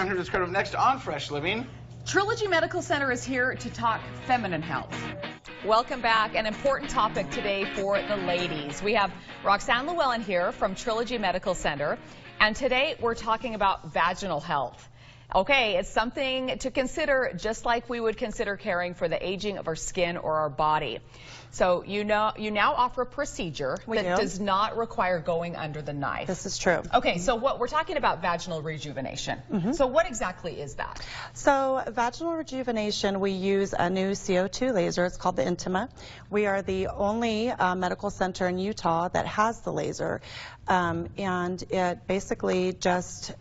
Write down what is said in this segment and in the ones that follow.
Roxanne, who is kind of next on Fresh Living. Trilogy Medical Center is here to talk feminine health. Welcome back. An important topic today for the ladies. We have Roxanne Lewallen here from Trilogy Medical Center, and today we're talking about vaginal health. Okay, it's something to consider just like we would consider caring for the aging of our skin or our body. So you now offer a procedure that does not require going under the knife. This is true. Okay, so what we're talking about vaginal rejuvenation. So what exactly is that? So vaginal rejuvenation, we use a new CO2 laser. It's called the Intima. We are the only medical center in Utah that has the laser, and it basically just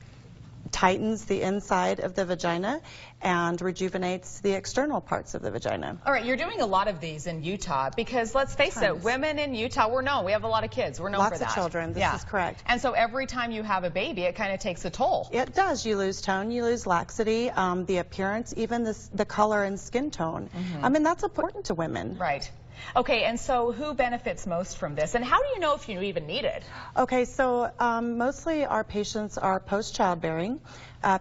tightens the inside of the vagina and rejuvenates the external parts of the vagina. All right, you're doing a lot of these in Utah because let's face it, women in Utah, we're known. We have a lot of kids. We're known for that. Lots of children. This is correct. And so every time you have a baby, it kind of takes a toll. It does. You lose tone, you lose laxity, the appearance, even the color and skin tone. I mean, that's important to women. Right. Okay, and so who benefits most from this, and how do you know if you even need it? Okay, so mostly our patients are post-childbearing,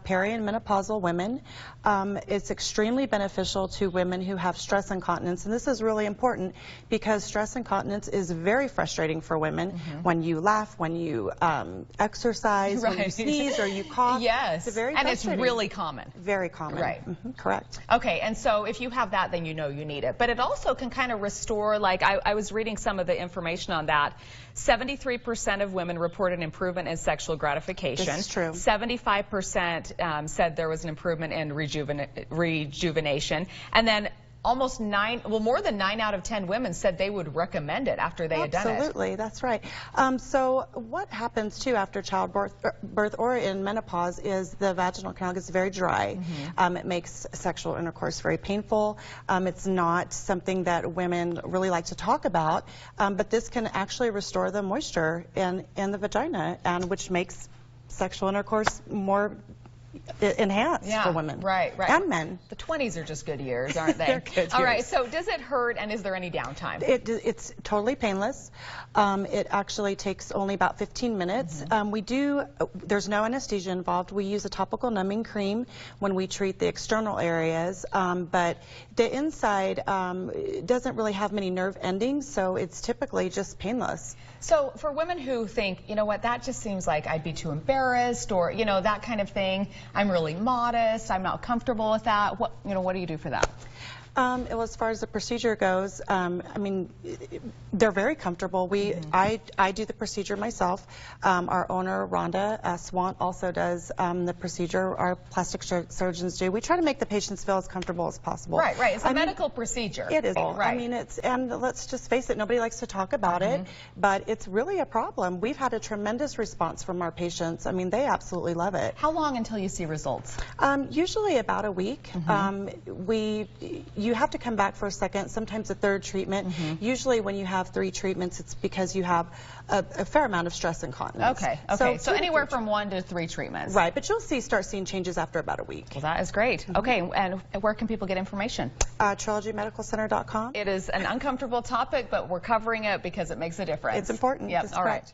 peri and menopausal women. It's extremely beneficial to women who have stress incontinence, and this is really important because stress incontinence is very frustrating for women. When you laugh, when you exercise, when you sneeze or you cough. Yes, it's very and frustrating. It's really common. Very common. Right. Correct. Okay, and so if you have that, then you know you need it. But it also can kind of restore, like I was reading some of the information on that. 73% of women report an improvement in sexual gratification. This is true. 75% said there was an improvement in rejuvenation. And then almost more than 9 out of 10 women said they would recommend it after they had done it. Absolutely, that's right. So what happens too after childbirth or in menopause is the vaginal canal gets very dry. It makes sexual intercourse very painful. It's not something that women really like to talk about, but this can actually restore the moisture in the vagina, and which makes sexual intercourse more enhanced for women. Right. And men. The 20s are just good years, aren't they? They're good years. All right, so does it hurt, and is there any downtime? It's totally painless. It actually takes only about 15 minutes. There's no anesthesia involved. We use a topical numbing cream when we treat the external areas, but the inside doesn't really have many nerve endings, so it's typically just painless. So for women who think, you know what, that just seems like I'd be too embarrassed, or, you know, that kind of thing, I'm really modest, I'm not comfortable with that, what do you do for that? Well, as far as the procedure goes, I mean, they're very comfortable. I do the procedure myself. Our owner, Rhonda Swant, also does the procedure. Our plastic surgeons do. We try to make the patients feel as comfortable as possible. Right. It's a medical procedure. It is. Right. I mean, and let's just face it, nobody likes to talk about it, but it's really a problem. We've had a tremendous response from our patients. I mean, they absolutely love it. How long until you see results? Usually about a week. You have to come back for a second, sometimes a third treatment. Usually when you have 3 treatments, it's because you have a fair amount of stress incontinence. Okay. So anywhere from 1 to 3 treatments. Right, but you'll start seeing changes after about a week. Well, that is great. Okay, and where can people get information? TrilogyMedicalCenter.com. It is an uncomfortable topic, but we're covering it because it makes a difference. It's important. Yep. All right.